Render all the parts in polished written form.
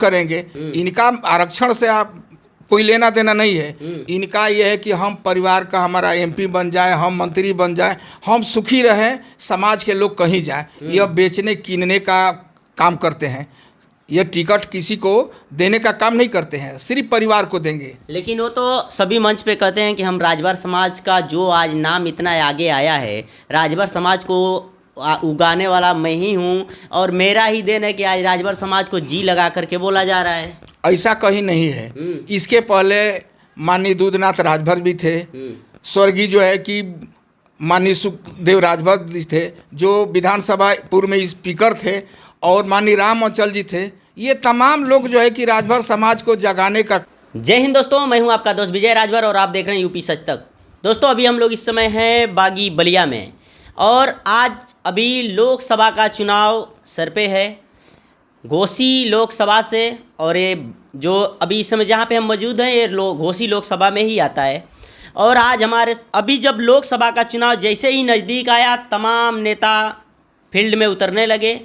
करेंगे। इनका आरक्षण से आप कोई लेना देना नहीं है। इनका यह है कि हम परिवार का हमारा एमपी बन जाए, हम मंत्री बन जाए, हम सुखी रहें, समाज के लोग कहीं जाएं। यह बेचने कीनने का काम करते हैं। यह टिकट किसी को देने का काम नहीं करते हैं, सिर्फ परिवार को देंगे। लेकिन वो तो सभी मंच पे कहते हैं कि हम राजभर समाज का जो आज नाम इतना आगे आया है, राजभर समाज को उगाने वाला मैं ही हूँ और मेरा ही देन है कि आज राजभर समाज को जी लगा करके बोला जा रहा है। ऐसा कहीं नहीं है। इसके पहले माननीय दूधनाथ राजभर भी थे, स्वर्गीय जो है कि माननीय सुखदेव राजभर जी थे, जो विधानसभा पूर्व में स्पीकर थे, और माननीय राम अंचल जी थे। ये तमाम लोग जो है कि राजभर समाज को जगाने का। जय हिंद दोस्तों, मैं हूं आपका दोस्त विजय राजभर और आप देख रहे हैं यूपी सच तक। दोस्तों, अभी हम लोग इस समय हैं बागी बलिया में और आज अभी लोकसभा का चुनाव सर पे है, घोसी लोकसभा से। और ये जो अभी इस समय जहाँ पे हम मौजूद हैं, ये घोसी लोकसभा में ही आता है। और आज हमारे अभी जब लोकसभा का चुनाव जैसे ही नज़दीक आया, तमाम नेता फील्ड में उतरने लगे।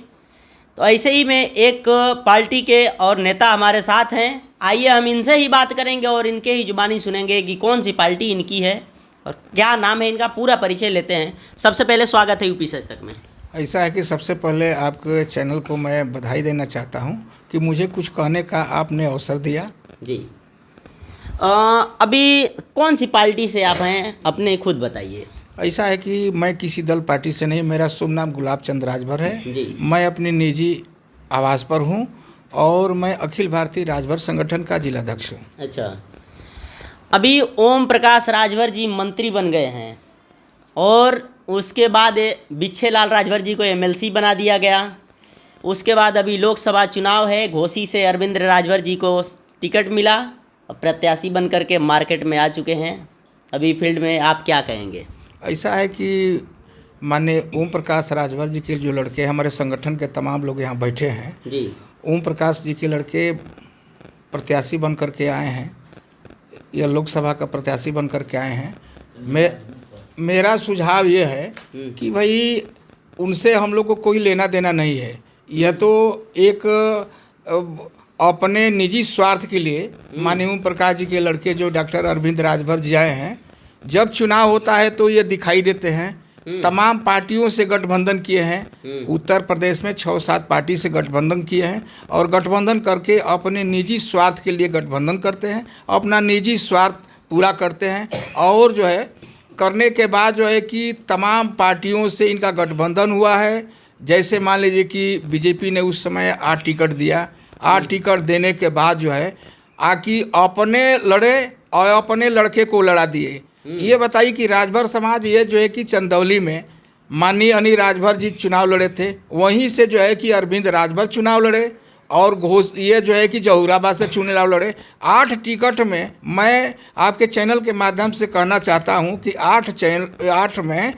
तो ऐसे ही में एक पार्टी के और नेता हमारे साथ हैं। आइए हम इनसे ही बात करेंगे और इनके ही जुबानी सुनेंगे कि कौन सी पार्टी इनकी है और क्या नाम है इनका। पूरा परिचय लेते हैं। सबसे पहले स्वागत है यूपी सच तक में। ऐसा है कि सबसे पहले आपके चैनल को मैं बधाई देना चाहता हूं कि मुझे कुछ कहने का आपने अवसर दिया। जी, अभी कौन सी पार्टी से आप हैं, अपने खुद बताइए। ऐसा है कि मैं किसी दल पार्टी से नहीं, मेरा शुभ नाम गुलाब चंद राजभर है जी। मैं अपनी निजी आवास पर हूं और मैं अखिल भारतीय राजभर संगठन का जिलाध्यक्ष हूं। अच्छा, अभी ओम प्रकाश राजभर जी मंत्री बन गए हैं और उसके बाद बिच्छे लाल राजभर जी को एमएलसी बना दिया गया। उसके बाद अभी लोकसभा चुनाव है, घोसी से अरविंद राजभर जी को टिकट मिला और प्रत्याशी बन करके मार्केट में आ चुके हैं। अभी फील्ड में आप क्या कहेंगे। ऐसा है कि माननीय ओम प्रकाश राजभर जी के जो लड़के, हमारे संगठन के तमाम लोग यहाँ बैठे हैं जी, ओम प्रकाश जी के लड़के प्रत्याशी बन करके आए हैं, यह लोकसभा का प्रत्याशी बन करके आए हैं। मेरा सुझाव ये है कि भाई उनसे हम लोग को कोई लेना देना नहीं है। यह तो एक अपने निजी स्वार्थ के लिए माननीय ओम प्रकाश जी के लड़के जो डॉक्टर अरविंद राजभर जी आए हैं, जब चुनाव होता है तो ये दिखाई देते हैं। तमाम पार्टियों से गठबंधन किए हैं, उत्तर प्रदेश में 6-7 पार्टी से गठबंधन किए हैं और गठबंधन करके अपने निजी स्वार्थ के लिए गठबंधन करते हैं, अपना निजी स्वार्थ पूरा करते हैं। और जो है करने के बाद जो है कि तमाम पार्टियों से इनका गठबंधन हुआ है। जैसे मान लीजिए कि बीजेपी ने उस समय 8 टिकट दिया, 8 टिकट देने के बाद जो है आकि अपने लड़े और अपने लड़के को लड़ा दिए। ये बताइए कि राजभर समाज ये जो है कि चंदौली में माननीय अनिल राजभर जी चुनाव लड़े थे, वहीं से जो है कि अरविंद राजभर चुनाव लड़े और ये जो है कि जहूराबाद से चुनाव लड़े। 8 टिकट में मैं आपके चैनल के माध्यम से कहना चाहता हूं कि 8 में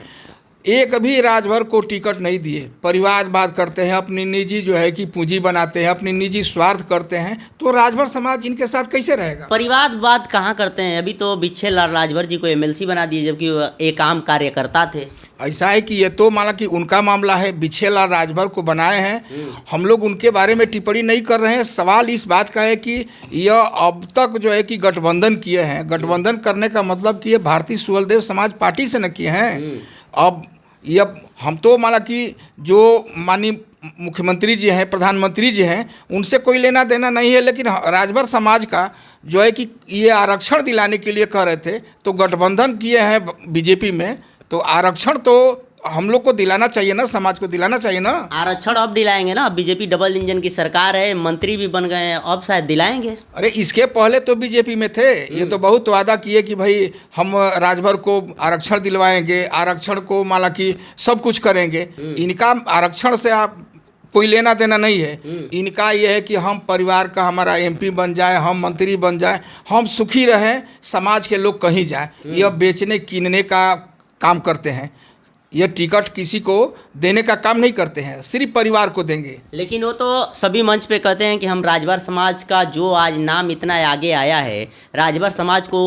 एक भी राजभर को टिकट नहीं दिए। परिवारवाद करते हैं, अपनी निजी जो है कि पूंजी बनाते हैं, अपनी निजी स्वार्थ करते हैं, तो राजभर समाज इनके साथ कैसे रहेगा। परिवारवाद कहाँ करते हैं। अभी तो बिच्छे लाल राजभर जी को एमएलसी बना दिए, जबकि वो एक आम कार्यकर्ता थे। ऐसा है कि ये तो माना कि उनका मामला है, बिच्छे लाल राजभर को बनाए हैं। हम लोग उनके बारे में टिप्पणी नहीं कर रहे हैं। सवाल इस बात का है कि यह अब तक जो है कि गठबंधन किए हैं। गठबंधन करने का मतलब कि ये भारतीय सुहलदेव समाज पार्टी से न किए हैं। अब यह हम तो माना कि जो माननीय मुख्यमंत्री जी हैं, प्रधानमंत्री जी हैं, उनसे कोई लेना देना नहीं है। लेकिन राजभर समाज का जो है कि ये आरक्षण दिलाने के लिए कह रहे थे, तो गठबंधन किए हैं बीजेपी में, तो आरक्षण तो हम लोग को दिलाना चाहिए ना, समाज को दिलाना चाहिए ना। आरक्षण अब दिलाएंगे ना, बीजेपी डबल इंजन की सरकार है, मंत्री भी बन गए हैं, अब शायद दिलाएंगे। अरे इसके पहले तो बीजेपी में थे, ये तो बहुत वादा किए कि भाई हम राजभर को आरक्षण दिलवाएंगे, आरक्षण को माना कि सब कुछ करेंगे। इनका आरक्षण से आप कोई लेना देना नहीं है। इनका यह है कि हम परिवार का हमारा एमपी बन जाए, हम मंत्री बन जाए, हम सुखी रहें, समाज के लोग कहीं जाएं। यह बेचने कीनने का काम करते हैं। यह टिकट किसी को देने का काम नहीं करते हैं, सिर्फ परिवार को देंगे। लेकिन वो तो सभी मंच पे कहते हैं कि हम राजभर समाज का जो आज नाम इतना आगे आया है, राजभर समाज को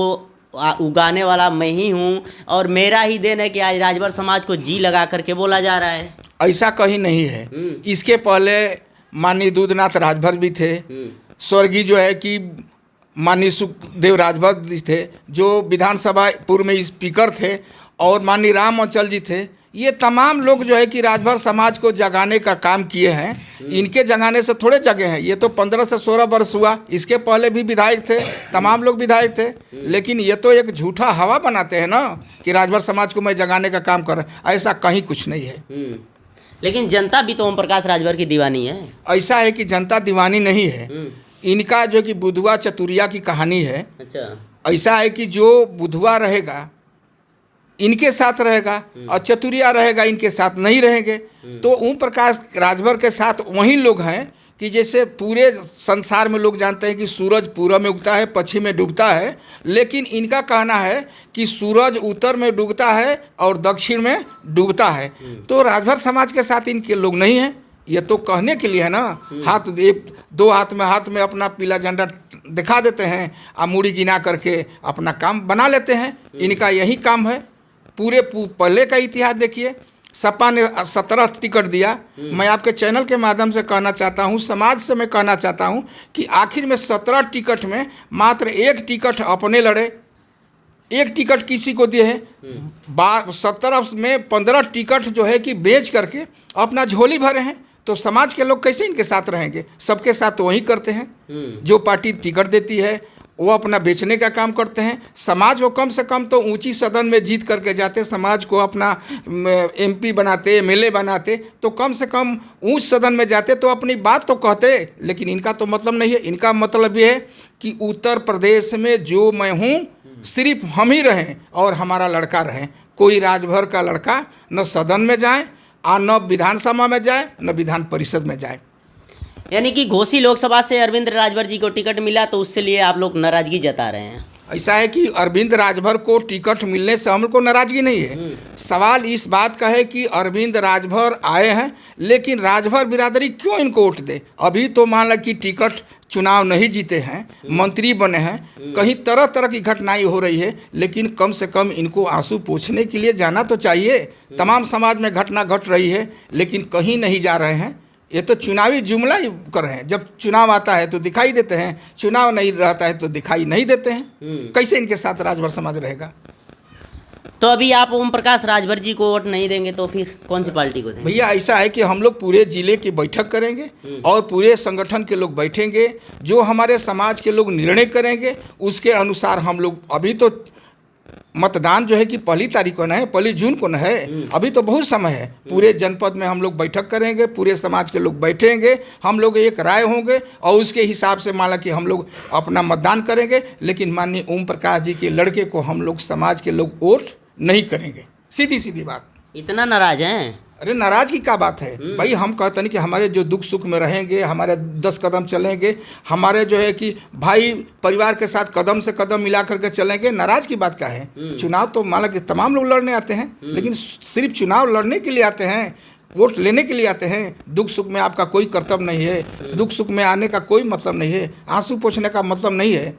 उगाने वाला मैं ही हूँ और मेरा ही देन है कि आज राजभर समाज को जी लगा करके बोला जा रहा है। ऐसा कहीं नहीं है। इसके पहले माननीय दूधनाथ राजभर भी थे, स्वर्गीय जो है कि माननीय सुखदेव राजभर जी थे, जो विधानसभा पूर्व में स्पीकर थे, और माननीय राम अंचल जी थे। ये तमाम लोग जो है कि राजभर समाज को जगाने का काम किए हैं। इनके जगाने से थोड़े जगे हैं, ये तो 15 से 16 वर्ष हुआ। इसके पहले भी विधायक थे, तमाम लोग विधायक थे, लेकिन ये तो एक झूठा हवा बनाते हैं ना कि राजभर समाज को मैं जगाने का काम कर रहा हूं। ऐसा कहीं कुछ नहीं है। लेकिन जनता भी तो ओम प्रकाश राजभर की दीवानी है। ऐसा है कि जनता दीवानी नहीं है, इनका जो कि बुधवा चतुरिया की कहानी है। अच्छा, ऐसा है कि जो बुधवा रहेगा इनके साथ रहेगा और चतुरिया रहेगा इनके साथ नहीं रहेंगे। तो ओम प्रकाश राजभर के साथ वही लोग हैं कि जैसे पूरे संसार में लोग जानते हैं कि सूरज पूरब में उगता है, पश्चिम में डूबता है, लेकिन इनका कहना है कि सूरज उत्तर में डूबता है और दक्षिण में डूबता है। तो राजभर समाज के साथ इनके लोग नहीं हैं। ये तो कहने के लिए है ना, हाथ एक दो हाथ में अपना पीला झंडा दिखा देते हैं और मुड़ी गिना करके अपना काम बना लेते हैं। इनका यही काम है। पूरे पहले का इतिहास देखिए, सपा ने 17 टिकट दिया। मैं आपके चैनल के माध्यम से कहना चाहता हूँ, समाज से मैं कहना चाहता हूँ कि आखिर में 17 टिकट में मात्र एक टिकट अपने लड़े, एक टिकट किसी को दिए हैं। 17 में 15 टिकट जो है कि बेच करके अपना झोली भरे हैं। तो समाज के लोग कैसे इनके साथ रहेंगे? सबके साथ तो वही करते हैं। जो पार्टी टिकट देती है वो अपना बेचने का काम करते हैं। समाज को कम से कम तो ऊंची सदन में जीत करके जाते, समाज को अपना MP बनाते, MLA बनाते, तो कम से कम ऊंच सदन में जाते तो अपनी बात तो कहते। लेकिन इनका तो मतलब नहीं है। इनका मतलब ये है कि उत्तर प्रदेश में जो मैं हूँ सिर्फ हम ही रहें और हमारा लड़का रहे। कोई राजभर का लड़का न सदन में जाए और न विधानसभा में जाए, न विधान परिषद में जाए। यानी कि घोसी लोकसभा से अरविंद राजभर जी को टिकट मिला, तो उससे लिए आप लोग नाराजगी जता रहे हैं। ऐसा है कि अरविंद राजभर को टिकट मिलने से हम लोग को नाराजगी नहीं है। सवाल इस बात का है कि अरविंद राजभर आए हैं, लेकिन राजभर बिरादरी क्यों इनको वोट दे? अभी तो मान लो कि टिकट चुनाव नहीं जीते हैं, मंत्री बने हैं, कहीं तरह तरह की घटनाएं हो रही है, लेकिन कम से कम इनको आंसू पोंछने के लिए जाना तो चाहिए। तमाम समाज में घटना घट रही है, लेकिन कहीं नहीं जा रहे हैं। ये तो चुनावी जुमला ही कर रहे हैं। जब चुनाव आता है तो दिखाई देते हैं, चुनाव नहीं रहता है तो दिखाई नहीं देते हैं। कैसे इनके साथ राजभर समाज रहेगा? तो अभी आप ओम प्रकाश राजभर जी को वोट नहीं देंगे तो फिर कौन सी पार्टी को देंगे? भैया ऐसा है कि हम लोग पूरे जिले की बैठक करेंगे और पूरे संगठन के लोग बैठेंगे। जो हमारे समाज के लोग निर्णय करेंगे उसके अनुसार हम लोग, अभी तो मतदान जो है कि 1 तारीख को न है, 1 जून को न है, अभी तो बहुत समय है। पूरे जनपद में हम लोग बैठक करेंगे, पूरे समाज के लोग बैठेंगे, हम लोग एक राय होंगे और उसके हिसाब से माना कि हम लोग अपना मतदान करेंगे। लेकिन माननीय ओम प्रकाश जी के लड़के को हम लोग समाज के लोग वोट नहीं करेंगे। सीधी सीधी बात। इतना नाराज हैं? अरे नाराज की क्या बात है भाई? हम कहते नहीं कि हमारे जो दुख सुख में रहेंगे, हमारे 10 कदम चलेंगे, हमारे जो है कि भाई परिवार के साथ कदम से कदम मिला करके चलेंगे। नाराज की बात क्या है? चुनाव तो मान लो कि तमाम लोग लड़ने आते हैं, लेकिन सिर्फ चुनाव लड़ने के लिए आते हैं, वोट लेने के लिए आते हैं। दुख सुख में आपका कोई कर्तव्य नहीं है, दुख सुख में आने का कोई मतलब नहीं है, आंसू पोंछने का मतलब नहीं है।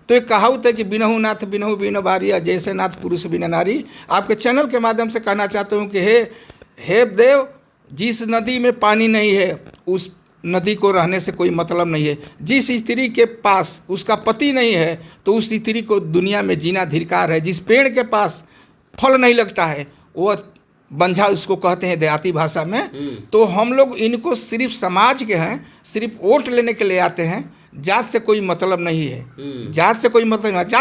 तो एक कहावत है कि बिनहु नाथ बिनहु बिन बारिया, जैसे नाथ पुरुष बिन नारी। आपके चैनल के माध्यम से कहना चाहता हूँ कि हे देव, जिस नदी में पानी नहीं है उस नदी को रहने से कोई मतलब नहीं है। जिस स्त्री के पास उसका पति नहीं है तो उस स्त्री को दुनिया में जीना धिक्कार है। जिस पेड़ के पास फल नहीं लगता है वो बंझा उसको कहते हैं देहाती भाषा में। तो हम लोग इनको सिर्फ समाज के हैं, सिर्फ वोट लेने के लिए आते हैं। जात से कोई मतलब नहीं है, जात से कोई मतलब नहीं है। जात